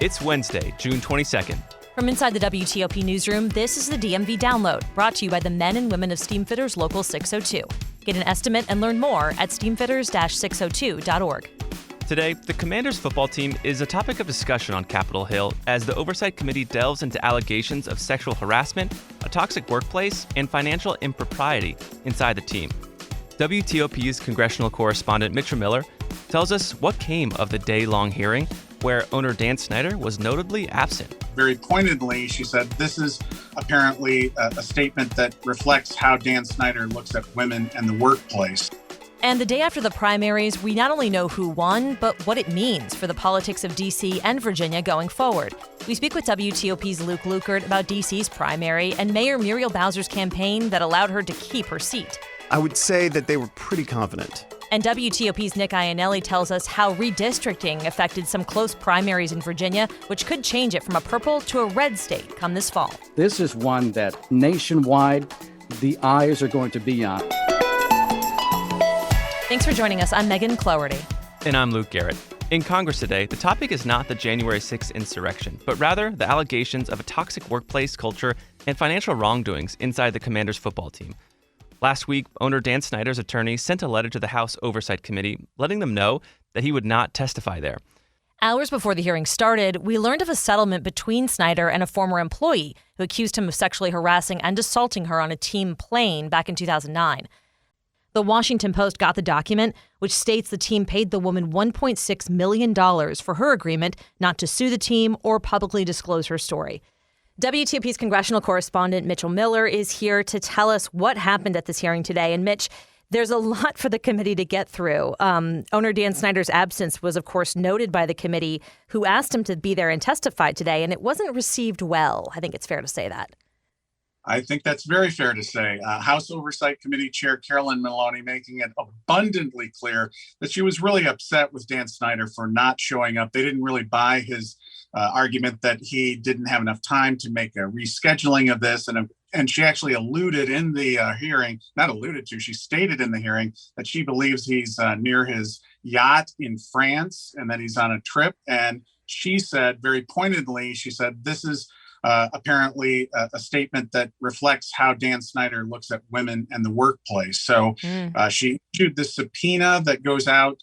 It's Wednesday, June 22nd. From inside the WTOP newsroom, this is the DMV Download, brought to you by the men and women of Steamfitters Local 602. Get an estimate and learn more at steamfitters-602.org. Today, the Commanders football team is a topic of discussion on Capitol Hill as the Oversight Committee delves into allegations of sexual harassment, a toxic workplace, and financial impropriety inside the team. WTOP's Congressional Correspondent Mitchell Miller tells us what came of the day-long hearing where owner Dan Snyder was notably absent. Very pointedly, she said, this is apparently a statement that reflects how Dan Snyder looks at women and the workplace. And the day after the primaries, we not only know who won, but what it means for the politics of D.C. and Virginia going forward. We speak with WTOP's Luke Lukert about D.C.'s primary and Mayor Muriel Bowser's campaign that allowed her to keep her seat. I would say that they were pretty confident. And WTOP's Nick Iannelli tells us how redistricting affected some close primaries in Virginia, which could change it from a purple to a red state come this fall. This is one that nationwide the eyes are going to be on. Thanks for joining us. I'm Megan Cloherty. And I'm Luke Garrett. In Congress today, the topic is not the January 6th insurrection, but rather the allegations of a toxic workplace culture and financial wrongdoings inside the Commanders football team. Last week, owner Dan Snyder's attorney sent a letter to the House Oversight Committee letting them know that he would not testify there. Hours before the hearing started, we learned of a settlement between Snyder and a former employee who accused him of sexually harassing and assaulting her on a team plane back in 2009. The Washington Post got the document, which states the team paid the woman $1.6 million for her agreement not to sue the team or publicly disclose her story. WTOP's Congressional Correspondent Mitchell Miller is here to tell us what happened at this hearing today. And Mitch, there's a lot for the committee to get through. Owner Dan Snyder's absence was, of course, noted by the committee, who asked him to be there and testify today, and it wasn't received well. I think it's fair to say that. I think that's very fair to say. House Oversight Committee Chair Carolyn Maloney making it abundantly clear that she was really upset with Dan Snyder for not showing up. They didn't really buy his argument that he didn't have enough time to make a rescheduling of this. And she actually alluded in the hearing, not alluded to, she stated in the hearing that she believes he's near his yacht in France and that he's on a trip. And she said, very pointedly, she said, this is apparently a statement that reflects how Dan Snyder looks at women and the workplace. So she issued the subpoena that goes out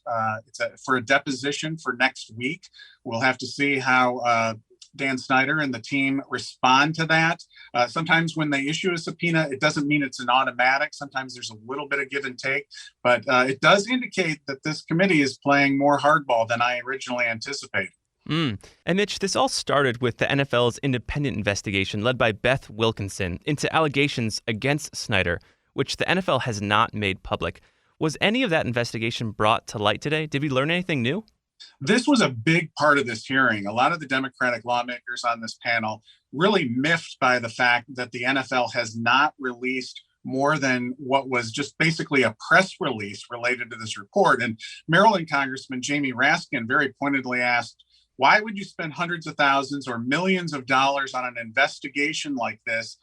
for a deposition for next week. We'll have to see how Dan Snyder and the team respond to that. Sometimes when they issue a subpoena, it doesn't mean it's an automatic. Sometimes there's a little bit of give and take, but it does indicate that this committee is playing more hardball than I originally anticipated. And Mitch, this all started with the NFL's independent investigation led by Beth Wilkinson into allegations against Snyder, which the NFL has not made public. Was any of that investigation brought to light today? Did we learn anything new? This was a big part of this hearing. A lot of the Democratic lawmakers on this panel really miffed by the fact that the NFL has not released more than what was just basically a press release related to this report. And Maryland Congressman Jamie Raskin very pointedly asked, why would you spend hundreds of thousands or millions of dollars on an investigation like this,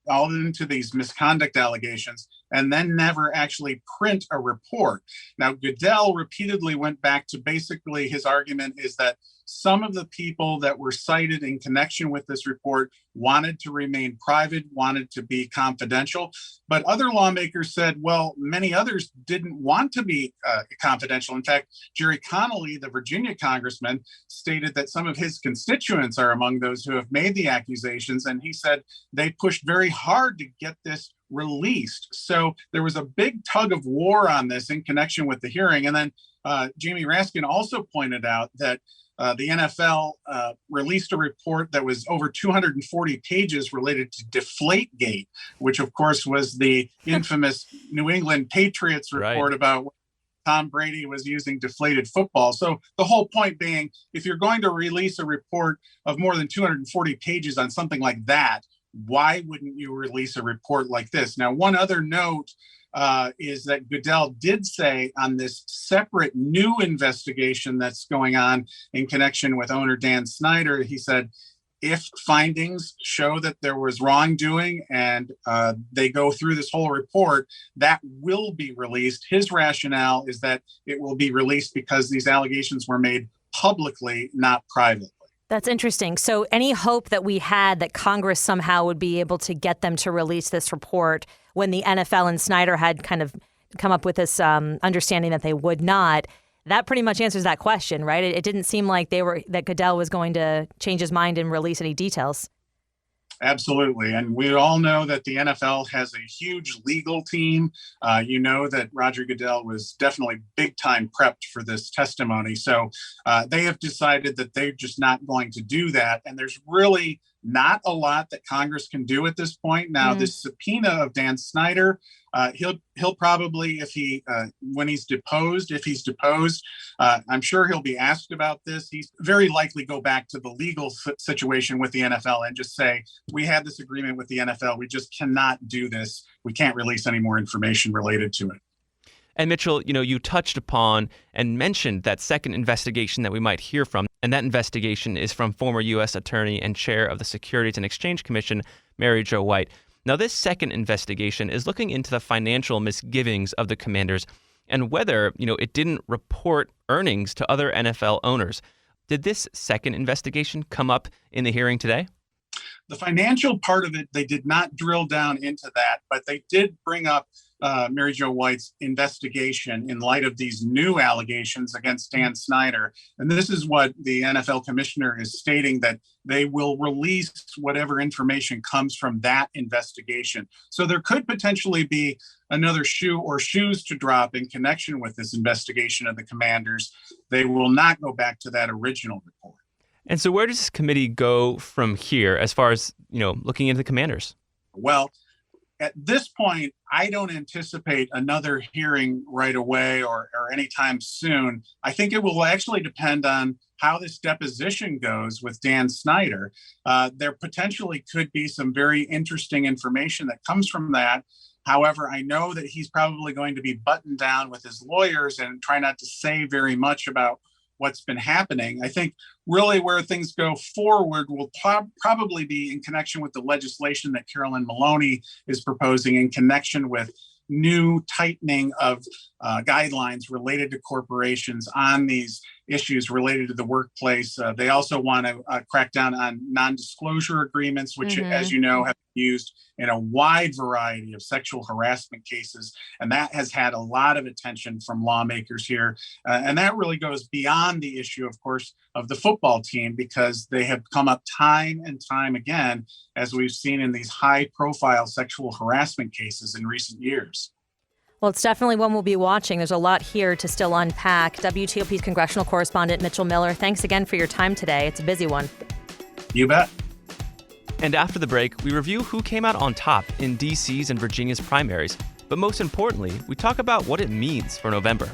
all into these misconduct allegations, and then never actually print a report? Now, Goodell repeatedly went back to basically his argument is that some of the people that were cited in connection with this report wanted to remain private, wanted to be confidential. But other lawmakers said, well, many others didn't want to be confidential. In fact, Jerry Connolly, the Virginia congressman, stated that some of his constituents are among those who have made the accusations. And he said they pushed very hard to get this released. So there was a big tug of war on this in connection with the hearing. And then Jamie Raskin also pointed out that the NFL released a report that was over 240 pages related to Deflategate, which, of course, was the infamous New England Patriots report about Tom Brady was using deflated football. So the whole point being, if you're going to release a report of more than 240 pages on something like that, why wouldn't you release a report like this? Now, one other note is that Goodell did say on this separate new investigation that's going on in connection with owner Dan Snyder, he said, if findings show that there was wrongdoing and they go through this whole report, that will be released. His rationale is that it will be released because these allegations were made publicly, not privately. That's interesting. So any hope that we had that Congress somehow would be able to get them to release this report when the NFL and Snyder had kind of come up with this understanding that they would not, that pretty much answers that question, right? It didn't seem like that Goodell was going to change his mind and release any details. Absolutely. And we all know that the NFL has a huge legal team. You know that Roger Goodell was definitely big time prepped for this testimony. So they have decided that they're just not going to do that. And there's really not a lot that Congress can do at this point. Now, this subpoena of Dan Snyder, he'll probably, when he's deposed, I'm sure he'll be asked about this. He's very likely go back to the legal situation with the NFL and just say, we had this agreement with the NFL. We just cannot do this. We can't release any more information related to it. And Mitchell, you touched upon and mentioned that second investigation that we might hear from. And that investigation is from former U.S. Attorney and Chair of the Securities and Exchange Commission, Mary Jo White. Now, this second investigation is looking into the financial misgivings of the Commanders and whether, it didn't report earnings to other NFL owners. Did this second investigation come up in the hearing today? The financial part of it, they did not drill down into that, but they did bring up Mary Jo White's investigation in light of these new allegations against Dan Snyder. And this is what the NFL Commissioner is stating, that they will release whatever information comes from that investigation. So there could potentially be another shoe or shoes to drop in connection with this investigation of the Commanders. They will not go back to that original report. And so where does this committee go from here as far as, looking into the Commanders? Well, at this point, I don't anticipate another hearing right away or anytime soon. I think it will actually depend on how this deposition goes with Dan Snyder. There potentially could be some very interesting information that comes from that. However, I know that he's probably going to be buttoned down with his lawyers and try not to say very much about what's been happening. I think really where things go forward will probably be in connection with the legislation that Carolyn Maloney is proposing in connection with new tightening of guidelines related to corporations on these issues related to the workplace. They also want to crack down on non-disclosure agreements, which, as you know, have been used in a wide variety of sexual harassment cases. And that has had a lot of attention from lawmakers here. And that really goes beyond the issue, of course, of the football team, because they have come up time and time again, as we've seen in these high-profile sexual harassment cases in recent years. Well, it's definitely one we'll be watching. There's a lot here to still unpack. WTOP's Congressional Correspondent Mitchell Miller, thanks again for your time today. It's a busy one. You bet. And after the break, we review who came out on top in D.C.'s and Virginia's primaries. But most importantly, we talk about what it means for November.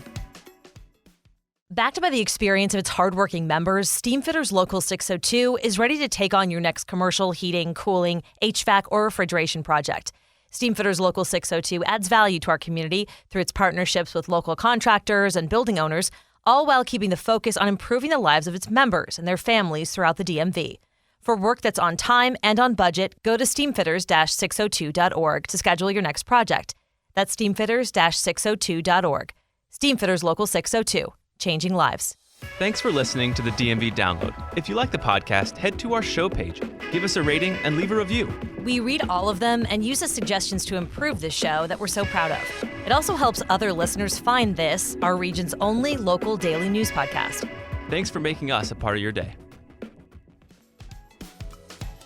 Backed by the experience of its hardworking members, Steamfitters Local 602 is ready to take on your next commercial, heating, cooling, HVAC, or refrigeration project. Steamfitters Local 602 adds value to our community through its partnerships with local contractors and building owners, all while keeping the focus on improving the lives of its members and their families throughout the DMV. For work that's on time and on budget, go to steamfitters-602.org to schedule your next project. That's steamfitters-602.org. Steamfitters Local 602, changing lives. Thanks for listening to the DMV Download. If you like the podcast, head to our show page, give us a rating, and leave a review. We read all of them and use the suggestions to improve this show that we're so proud of. It also helps other listeners find this, our region's only local daily news podcast. Thanks for making us a part of your day.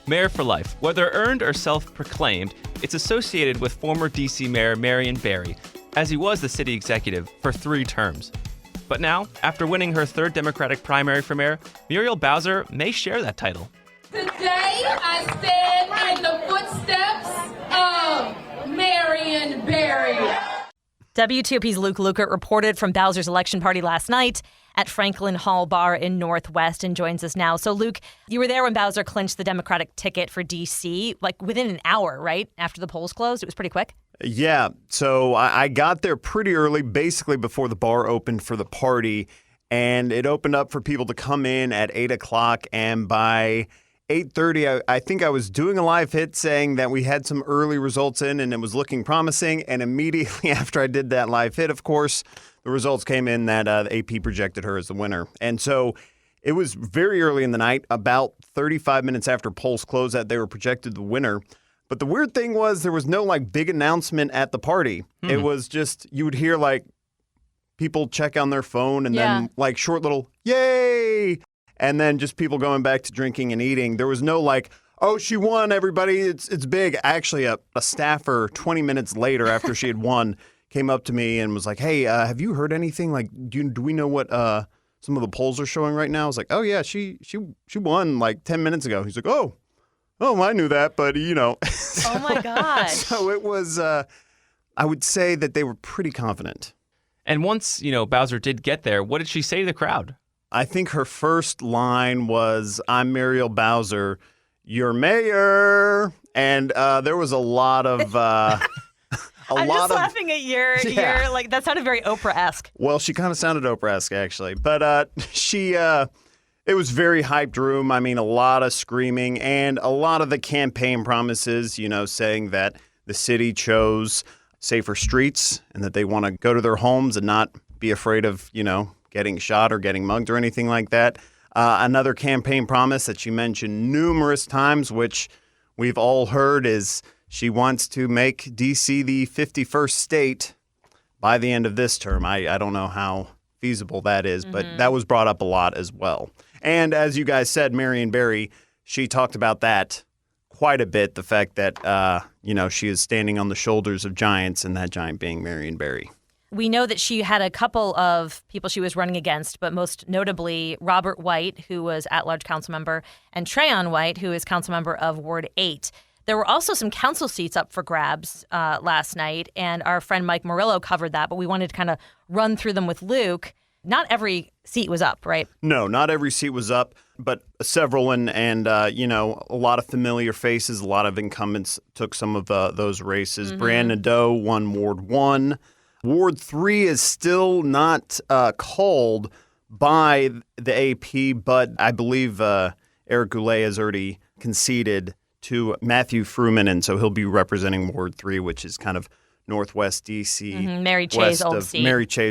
Mayor for life. Whether earned or self-proclaimed, it's associated with former D.C. Mayor Marion Barry, as he was the city executive for 3 terms. But now, after winning her 3rd Democratic primary for mayor, Muriel Bowser may share that title. Today, I stand in the footsteps of Marion Barry. WTOP's Luke Lukert reported from Bowser's election party last night at Franklin Hall Bar in Northwest and joins us now. So, Luke, you were there when Bowser clinched the Democratic ticket for D.C., like within an hour, right? After the polls closed. It was pretty quick. Yeah, so I got there pretty early, basically before the bar opened for the party, and it opened up for people to come in at 8 o'clock, and by 8:30, I think I was doing a live hit saying that we had some early results in, and it was looking promising, and immediately after I did that live hit, of course, the results came in that the AP projected her as the winner. And so It was very early in the night, about 35 minutes after polls closed, that they were projected the winner. But the weird thing was there was no big announcement at the party. It was just, you would hear people check on their phone and then short little yay, and then just people going back to drinking and eating. There was no oh, she won, everybody, it's big. Actually, a staffer 20 minutes later after she had won came up to me and was like, hey, have you heard anything? Do we know what some of the polls are showing right now? I was like, oh, yeah, she won 10 minutes ago. He's like, oh, I knew that, but Oh, my gosh. So it was, I would say that they were pretty confident. And once, Bowser did get there, what did she say to the crowd? I think her first line was, I'm Muriel Bowser, your mayor. And there was a lot of... I'm just laughing at your that sounded very Oprah-esque. Well, she kind of sounded Oprah-esque, actually. But it was very hyped room. I mean, a lot of screaming and a lot of the campaign promises, saying that the city chose safer streets and that they want to go to their homes and not be afraid of, getting shot or getting mugged or anything like that. Another campaign promise that she mentioned numerous times, which we've all heard, is she wants to make D.C. the 51st state by the end of this term. I don't know how feasible that is, but that was brought up a lot as well. And as you guys said, Marion Barry, she talked about that quite a bit, the fact that, she is standing on the shoulders of giants, and that giant being Marion Barry. We know that she had a couple of people she was running against, but most notably Robert White, who was at-large council member, and Trayon White, who is council member of Ward 8. There were also some council seats up for grabs last night, and our friend Mike Murillo covered that, but we wanted to kind of run through them with Luke. Not every seat was up, right? No, not every seat was up, but several, and a lot of familiar faces, a lot of incumbents took some of those races. Brianne Nadeau won Ward 1. Ward 3 is still not called by the AP, but I believe Eric Goulet has already conceded to Matthew Fruman, and so he'll be representing Ward 3, which is kind of northwest D.C. Mary Chay's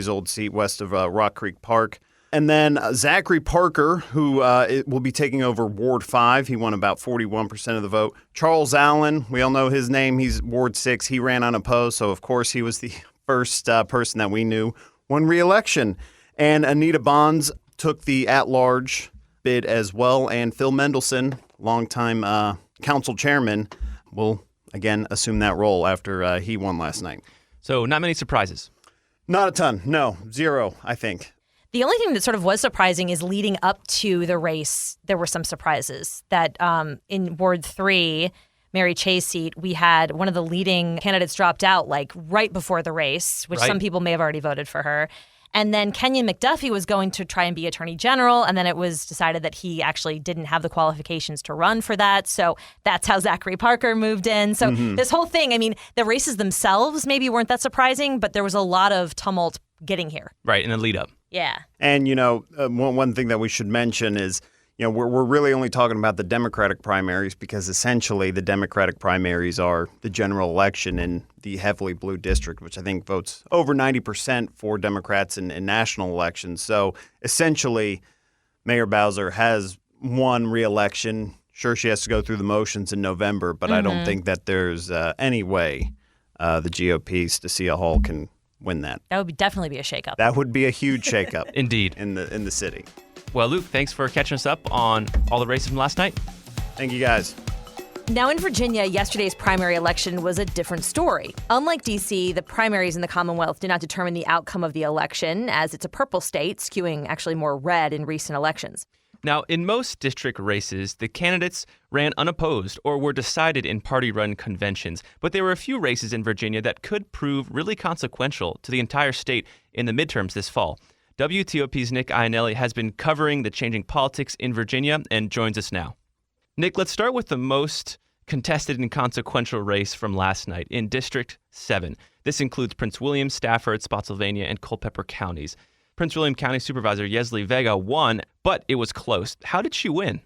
old seat, west of Rock Creek Park. And then Zachary Parker, who will be taking over Ward 5. He won about 41% of the vote. Charles Allen, we all know his name. He's Ward 6. He ran unopposed, so of course he was the first person that we knew won re-election. And Anita Bonds took the at-large bid as well. And Phil Mendelson, longtime council chairman, will again assume that role after he won last night. So not many surprises. Not a ton. No, zero, I think. The only thing that sort of was surprising is leading up to the race, there were some surprises that in Ward 3, Mary Chay's seat, we had one of the leading candidates dropped out right before the race, which some people may have already voted for her. And then Kenyon McDuffie was going to try and be attorney general, and then it was decided that he actually didn't have the qualifications to run for that. So that's how Zachary Parker moved in. So this whole thing, I mean, the races themselves maybe weren't that surprising, but there was a lot of tumult getting here. Right, in the lead up. Yeah. And, one thing that we should mention is, we're really only talking about the Democratic primaries because essentially the Democratic primaries are the general election in the heavily blue district, which I think votes over 90% for Democrats in national elections. So essentially, Mayor Bowser has won re-election. Sure, she has to go through the motions in November, but I don't think that there's any way the GOP, Stacia Hall, can win that. That would definitely be a shakeup. That would be a huge shakeup. Indeed. In the city. Well, Luke, thanks for catching us up on all the races from last night. Thank you, guys. Now in Virginia, yesterday's primary election was a different story. Unlike D.C., the primaries in the Commonwealth did not determine the outcome of the election, as it's a purple state, skewing actually more red in recent elections. Now, in most district races, the candidates ran unopposed or were decided in party-run conventions. But there were a few races in Virginia that could prove really consequential to the entire state in the midterms this fall. WTOP's Nick Iannelli has been covering the changing politics in Virginia and joins us now. Nick, let's start with the most contested and consequential race from last night in District 7. This includes Prince William, Stafford, Spotsylvania, and Culpeper counties. Prince William County Supervisor Yesley Vega won, but it was close. How did she win?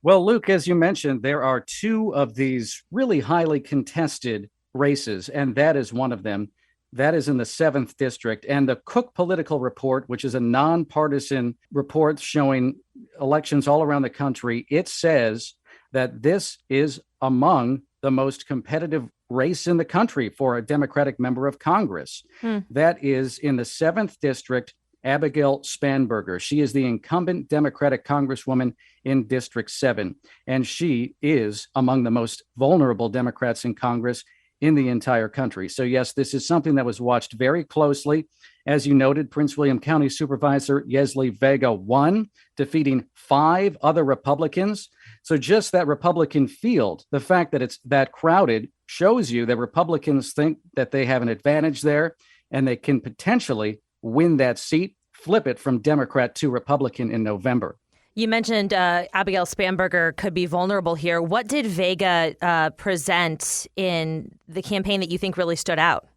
Well, Luke, as you mentioned, there are two of these really highly contested races, and that is one of them. That is in the 7th district. And the Cook Political Report, which is a nonpartisan report showing elections all around the country, it says that this is among the most competitive race in the country for a Democratic member of Congress. That is in the 7th District, Abigail Spanberger. She is the incumbent Democratic Congresswoman in District 7, and she is among the most vulnerable Democrats in Congress in the entire country. So yes, this is something that was watched very closely. As you noted, Prince William County Supervisor Yesli Vega won, defeating 5 other Republicans. So just that Republican field, the fact that it's that crowded, shows you that Republicans think that they have an advantage there and they can potentially win that seat, flip it from Democrat to Republican in November. You mentioned Abigail Spanberger could be vulnerable here. What did Vega present in the campaign that you think really stood out?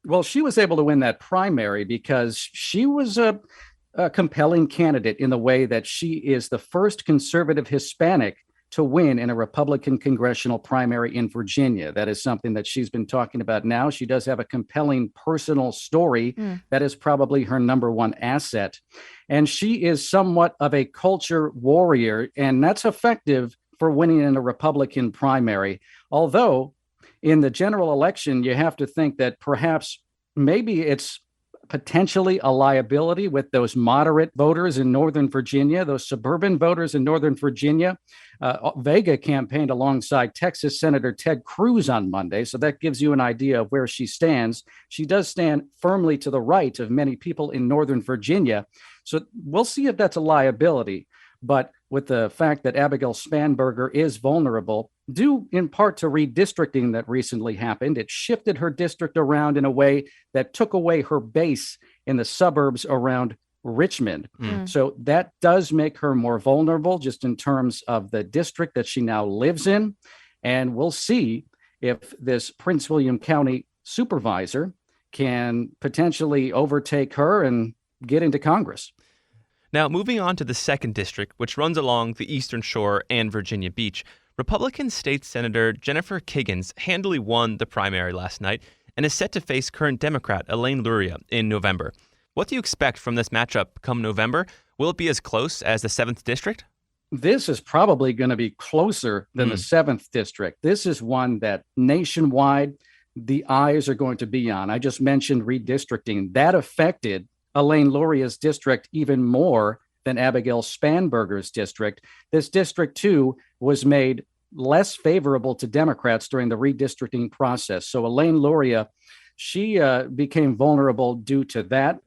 Well, she was able to win that primary because she was a compelling candidate in the way that she is the first conservative Hispanic to win in a Republican congressional primary in Virginia. That is something that she's been talking about now. She does have a compelling personal story. That is probably her number one asset. And she is somewhat of a culture warrior, and that's effective for winning in a Republican primary. Although in the general election, you have to think that perhaps maybe it's potentially a liability with those moderate voters in Northern Virginia, those suburban voters in Northern Virginia. Vega campaigned alongside Texas Senator Ted Cruz on Monday, so that gives you an idea of where she stands. She does stand firmly to the right of many people in Northern Virginia, so we'll see if that's a liability. But with the fact that Abigail Spanberger is vulnerable, due in part to redistricting that recently happened, it shifted her district around in a way that took away her base in the suburbs around Richmond. So that does make her more vulnerable just in terms of the district that she now lives in. And we'll see if this Prince William County supervisor can potentially overtake her and get into Congress. Now, moving on to the 2nd District, which runs along the Eastern Shore and Virginia Beach, Republican State Senator Jennifer Kiggins handily won the primary last night and is set to face current Democrat Elaine Luria in November. What do you expect from this matchup come November? Will it be as close as the 7th District? This is probably going to be closer than the 7th District. This is one that nationwide the eyes are going to be on. I just mentioned redistricting. That affected Elaine Luria's district even more than Abigail Spanberger's district. This district, too, was made less favorable to Democrats during the redistricting process. So Elaine Luria, she became vulnerable due to that.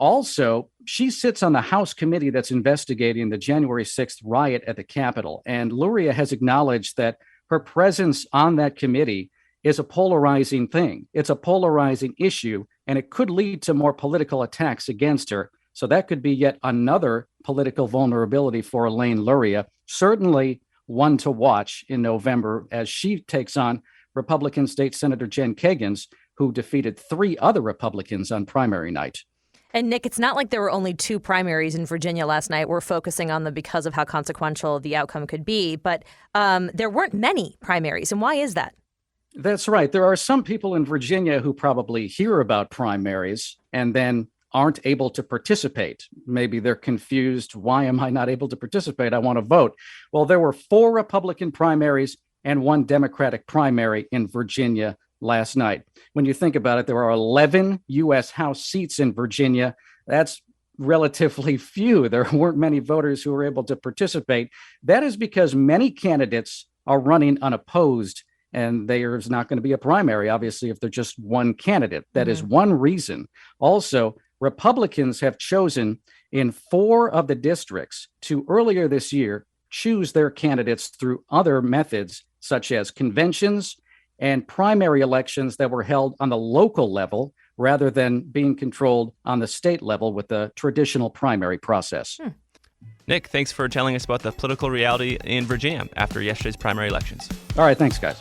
Also, she sits on the House committee that's investigating the January 6th riot at the Capitol. And Luria has acknowledged that her presence on that committee is a polarizing thing. It's a polarizing issue, and it could lead to more political attacks against her. So that could be yet another political vulnerability for Elaine Luria. Certainly one to watch in November as she takes on Republican State Senator Jen Kiggins, who defeated 3 other Republicans on primary night. And Nick, it's not like there were only 2 primaries in Virginia last night. We're focusing on them because of how consequential the outcome could be. But there weren't many primaries. And why is that? That's right. There are some people in Virginia who probably hear about primaries and then aren't able to participate. Maybe they're confused. Why am I not able to participate? I want to vote. Well, there were 4 Republican primaries and 1 Democratic primary in Virginia last night. When you think about it, there are 11 U.S. House seats in Virginia. That's relatively few. There weren't many voters who were able to participate. That is because many candidates are running unopposed, and there's not going to be a primary, obviously, if they're just one candidate. That is one reason. Also, Republicans have chosen in 4 of the districts to earlier this year choose their candidates through other methods, such as conventions and primary elections that were held on the local level rather than being controlled on the state level with the traditional primary process. Nick, thanks for telling us about the political reality in Virginia after yesterday's primary elections. All right, thanks, guys.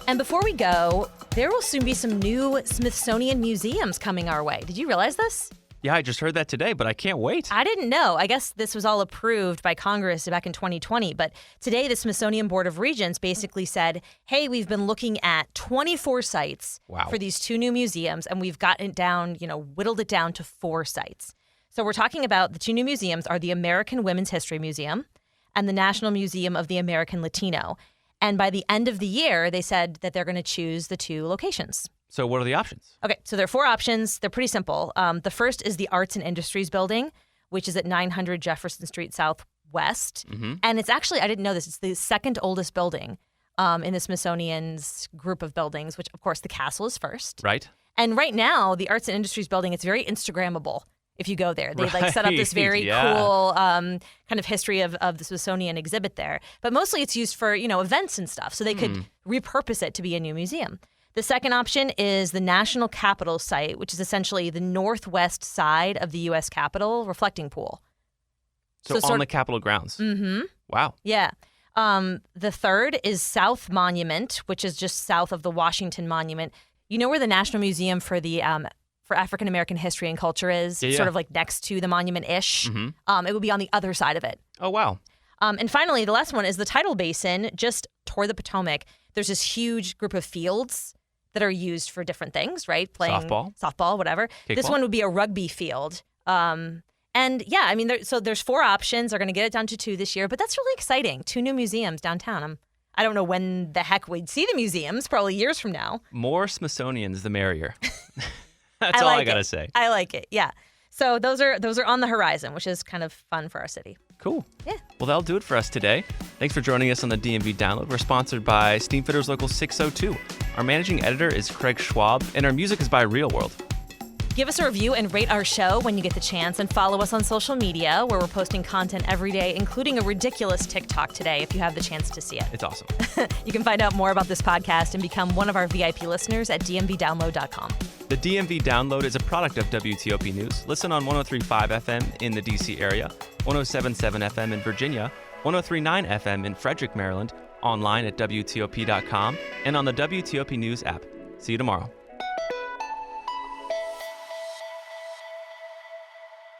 And before we go, there will soon be some new Smithsonian Museums coming our way. Did you realize this? Yeah, I just heard that today, but I can't wait. I didn't know. I guess this was all approved by Congress back in 2020. But today, the Smithsonian Board of Regents basically said, hey, we've been looking at 24 sites for these 2 new museums, and we've gotten it down, whittled it down to 4 sites. So we're talking about the two new museums are the American Women's History Museum and the National Museum of the American Latino. And by the end of the year, they said that they're going to choose the two locations. So what are the options? Okay, so there are 4 options. They're pretty simple. The first is the Arts and Industries Building, which is at 900 Jefferson Street Southwest. And it's actually, I didn't know this, it's the second oldest building in the Smithsonian's group of buildings, which, of course, the castle is first. Right. And right now, the Arts and Industries Building, it's very Instagrammable if you go there. They like set up this very cool kind of history of the Smithsonian exhibit there. But mostly it's used for, events and stuff. So they could repurpose it to be a new museum. The second option is the National Capitol site, which is essentially the northwest side of the U.S. Capitol reflecting pool. So on the Capitol grounds. Mm-hmm. Wow. Yeah. The third is South Monument, which is just south of the Washington Monument. You know where the National Museum for the for African American History and Culture is? Yeah. Sort of like next to the monument-ish. It would be on the other side of it. Oh, wow. And finally, the last one is the Tidal Basin, just toward the Potomac. There's this huge group of fields that are used for different things, right? Playing softball, whatever. This one would be a rugby field. And yeah, I mean, there's 4 options. They're going to get it down to 2 this year, but that's really exciting. 2 new museums downtown. I don't know when the heck we'd see the museums, probably years from now. More Smithsonians, the merrier. That's all I got to say. I like it, yeah. So those are on the horizon, which is kind of fun for our city. Cool. Yeah. Well, that'll do it for us today. Thanks for joining us on the DMV Download. We're sponsored by Steamfitters Local 602. Our managing editor is Craig Schwab, and our music is by Real World. Give us a review and rate our show when you get the chance, and follow us on social media where we're posting content every day, including a ridiculous TikTok today if you have the chance to see it. It's awesome. You can find out more about this podcast and become one of our VIP listeners at dmvdownload.com. The DMV Download is a product of WTOP News. Listen on 103.5 FM in the D.C. area, 107.7 FM in Virginia, 103.9 FM in Frederick, Maryland, online at WTOP.com, and on the WTOP News app. See you tomorrow.